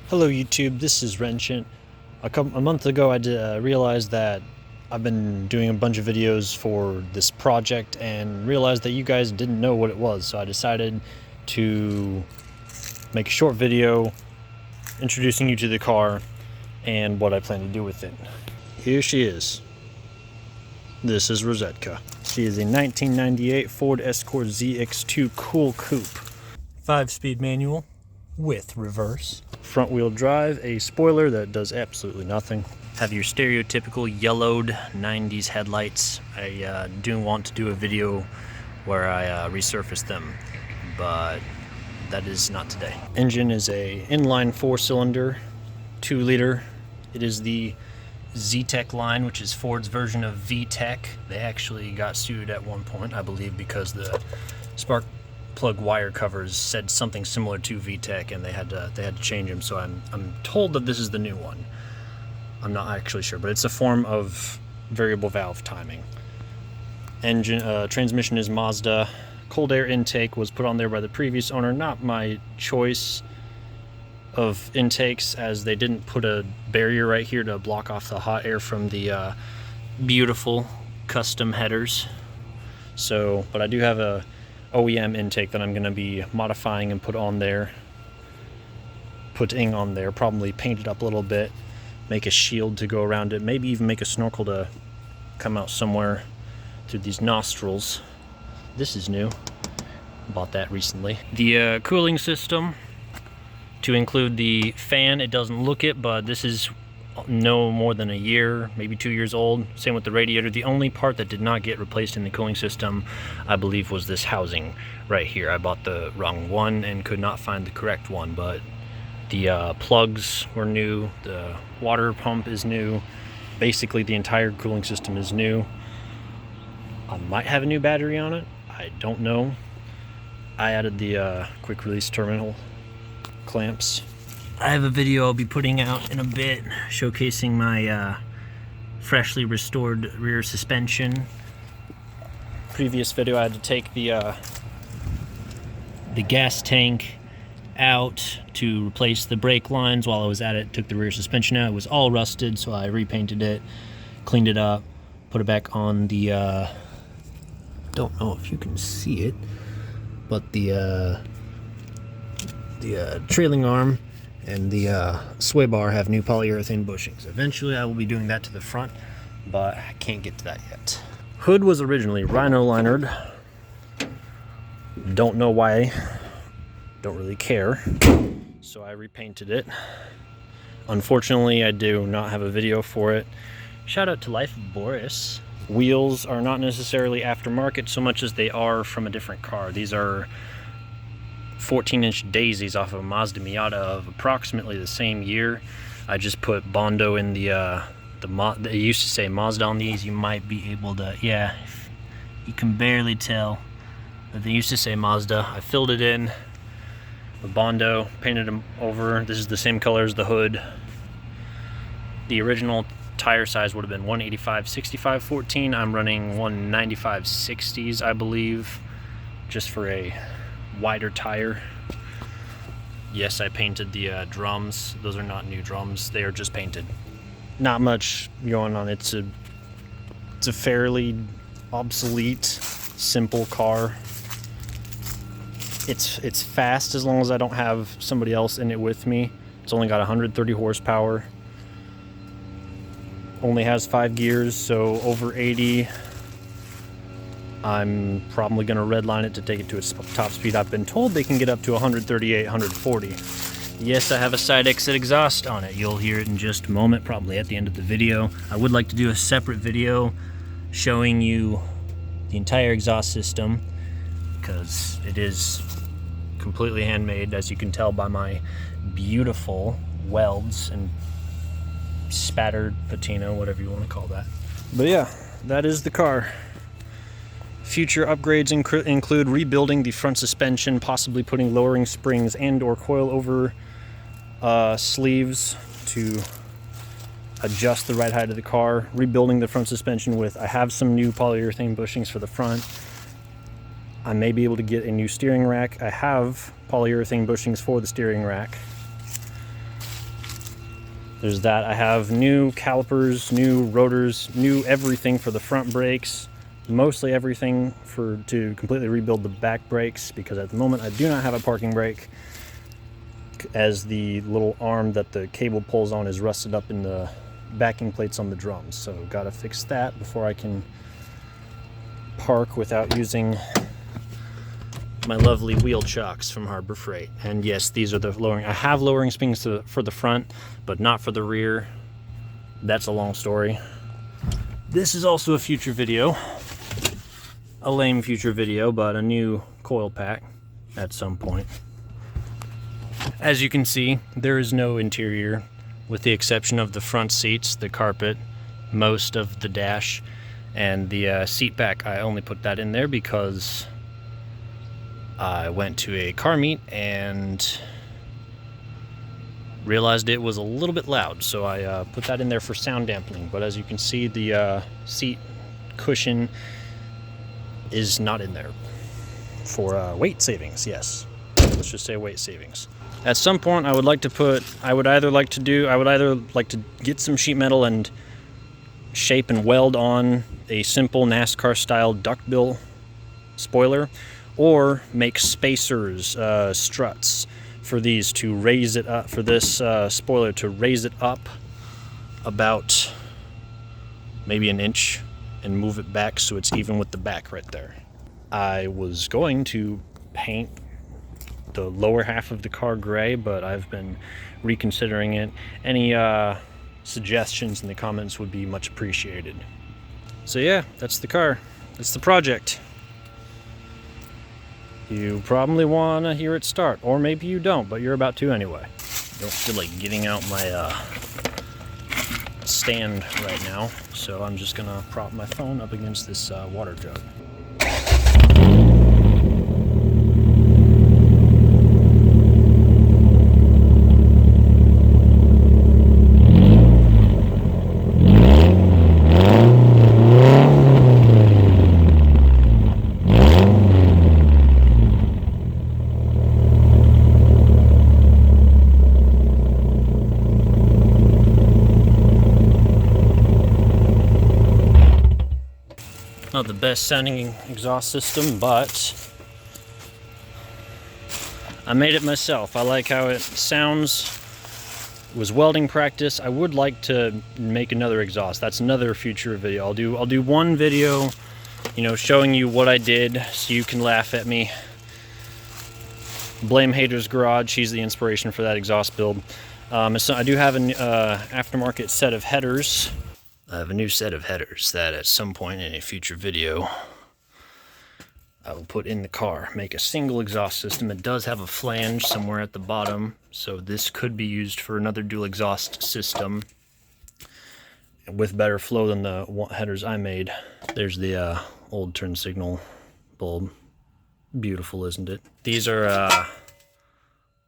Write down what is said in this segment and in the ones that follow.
Hello YouTube, this is Reinstall. A month ago I realized that I've been doing a bunch of videos for this project and realized that you guys didn't know what it was, so I decided to make a short video introducing you to the car and what I plan to do with it. Here she is. This is Rosetka. She is a 1998 Ford Escort ZX2 Cool Coupe. 5-speed manual with reverse. Front wheel drive, a spoiler that does absolutely nothing. Have your stereotypical yellowed 90s headlights. I do want to do a video where I resurface them, but that is not today. Engine is a inline 4-cylinder, 2-liter. It is the Z-Tech line, which is Ford's version of V-Tech. They actually got sued at one point, I believe, because the spark plug wire covers said something similar to V-Tech, and they had to change them. So I'm told that this is the new one. I'm not actually sure, but it's a form of variable valve timing. Engine transmission is Mazda. Cold air intake was put on there by the previous owner. Not my choice of intakes, as they didn't put a barrier right here to block off the hot air from the beautiful custom headers. So, but I do have a OEM intake that I'm going to be modifying and putting on there, probably paint it up a little bit, make a shield to go around it, maybe even make a snorkel to come out somewhere through these nostrils. This is new, bought that recently. The cooling system, to include the fan, it doesn't look it, but this is no more than a year, maybe 2 years old. Same with the radiator. The only part that did not get replaced in the cooling system, I believe, was this housing right here. I bought the wrong one and could not find the correct one, but the plugs were new, the water pump is new, basically the entire cooling system is new. I might have a new battery on it, I don't know. I added the quick release terminal clamps. I have a video I'll be putting out in a bit showcasing my freshly restored rear suspension. Previous video I had to take the gas tank out to replace the brake lines. While I was at it, took the rear suspension out. It was all rusted, so I repainted it, cleaned it up, put it back on the don't know if you can see it, but the trailing arm and the sway bar have new polyurethane bushings. Eventually I will be doing that to the front, but I can't get to that yet. Hood was originally rhino linered. Don't know why, don't really care, so I repainted it. Unfortunately, I do not have a video for it. Shout out to Life of Boris. Wheels are not necessarily aftermarket so much as they are from a different car. These are 14-inch daisies off of a Mazda Miata of approximately the same year. I just put Bondo in they used to say Mazda on these. You might be able to, yeah, you can barely tell, but they used to say Mazda. I filled it in with Bondo, painted them over. This is the same color as the hood. The original tire size would have been 185/65/14. I'm running 195/60s, I believe, just for a wider tire. Yes, I painted the drums. Those are not new drums, they are just painted. Not much going on. It's a fairly obsolete, simple car. It's fast as long as I don't have somebody else in it with me. It's only got 130 horsepower. Only has 5 gears, so over 80. I'm probably going to redline it to take it to its top speed. I've been told they can get up to 138, 140. Yes, I have a side exit exhaust on it. You'll hear it in just a moment, probably at the end of the video. I would like to do a separate video showing you the entire exhaust system, because it is completely handmade, as you can tell by my beautiful welds and spattered patina, whatever you want to call that. But yeah, that is the car. Future upgrades include rebuilding the front suspension, possibly putting lowering springs and or coil-over sleeves to adjust the ride height of the car. Rebuilding the front suspension with, I have some new polyurethane bushings for the front. I may be able to get a new steering rack. I have polyurethane bushings for the steering rack. There's that. I have new calipers, new rotors, new everything for the front brakes, mostly everything to completely rebuild the back brakes, because at the moment I do not have a parking brake, as the little arm that the cable pulls on is rusted up in the backing plates on the drums. So gotta fix that before I can park without using my lovely wheel chocks from Harbor Freight. And yes, these are the lowering. I have lowering springs for the front, but not for the rear. That's a long story. This is also a future video. A lame future video, but a new coil pack at some point. As you can see, there is no interior, with the exception of the front seats, the carpet, most of the dash, and the seat back. I only put that in there because I went to a car meet and realized it was a little bit loud, so I put that in there for sound dampening. But as you can see, the seat cushion is not in there for weight savings. Yes, let's just say weight savings. At some point, I would like to get some sheet metal and shape and weld on a simple NASCAR style duckbill spoiler, or make spacers, struts for these to raise it up, for this spoiler to raise it up about maybe an inch and move it back so it's even with the back right there. I was going to paint the lower half of the car gray, but I've been reconsidering it. Any suggestions in the comments would be much appreciated. So yeah, that's the car. That's the project. You probably want to hear it start, or maybe you don't, but you're about to anyway. Don't feel like getting out my stand right now, so I'm just gonna prop my phone up against this water jug. Not the best sounding exhaust system, but I made it myself. I like how it sounds. It was welding practice. I would like to make another exhaust. That's another future video. I'll do one video, you know, showing you what I did so you can laugh at me. Blame Hater's Garage. She's the inspiration for that exhaust build. So I do have an aftermarket set of headers. I have a new set of headers that at some point in a future video I will put in the car. Make a single exhaust system. It does have a flange somewhere at the bottom, so this could be used for another dual exhaust system with better flow than the headers I made. There's the old turn signal bulb. Beautiful, isn't it? These are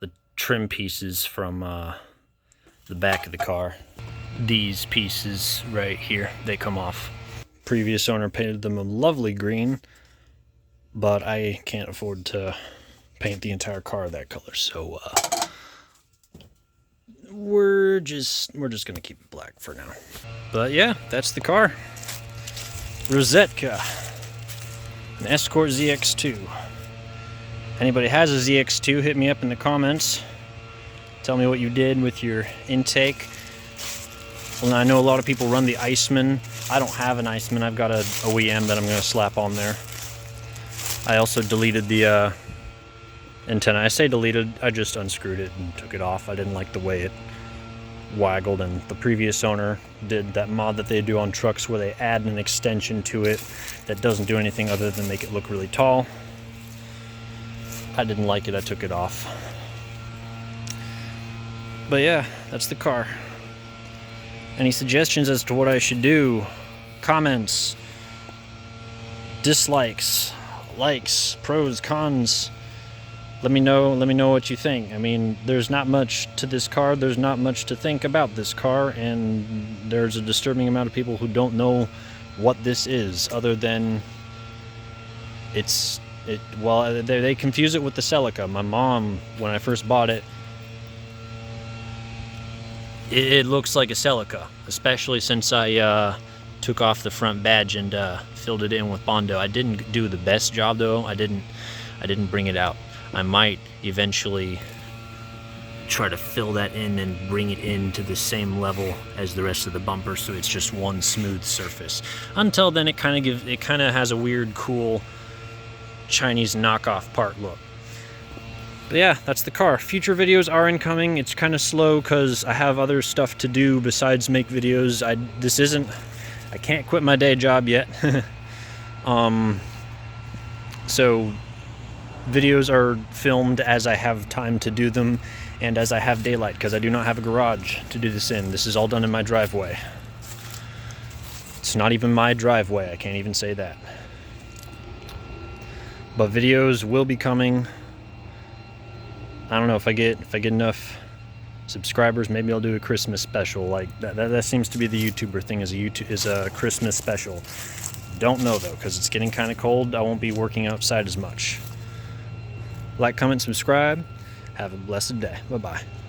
the trim pieces from the back of the car. These pieces right here, they come off. Previous owner painted them a lovely green, but I can't afford to paint the entire car that color, so we're just gonna keep it black for now. But yeah, that's the car. Rosetka, an Escort ZX2. Anybody has a ZX2, hit me up in the comments. Tell me what you did with your intake. Well, I know a lot of people run the Iceman. I don't have an Iceman. I've got a OEM that I'm going to slap on there. I also deleted the antenna. I say deleted, I just unscrewed it and took it off. I didn't like the way it waggled, and the previous owner did that mod that they do on trucks where they add an extension to it that doesn't do anything other than make it look really tall. I didn't like it, I took it off. But yeah, that's the car. Any suggestions as to what I should do? Comments, dislikes, likes, pros, cons. Let me know what you think. I mean, there's not much to this car, there's not much to think about this car, and there's a disturbing amount of people who don't know what this is, other than well, they confuse it with the Celica. My mom, when I first bought it, it looks like a Celica, especially since I took off the front badge and filled it in with Bondo. I didn't do the best job though. I didn't bring it out. I might eventually try to fill that in and bring it into the same level as the rest of the bumper, so it's just one smooth surface. Until then, it kind of has a weird, cool Chinese knockoff part look. But yeah, that's the car. Future videos are incoming. It's kind of slow because I have other stuff to do besides make videos. I can't quit my day job yet. So videos are filmed as I have time to do them and as I have daylight, because I do not have a garage to do this in. This is all done in my driveway. It's not even my driveway, I can't even say that. But videos will be coming. I don't know, if I get enough subscribers, maybe I'll do a Christmas special. Like that seems to be the YouTuber thing, is a Christmas special. Don't know though, because it's getting kind of cold. I won't be working outside as much. Like, comment, subscribe. Have a blessed day. Bye-bye.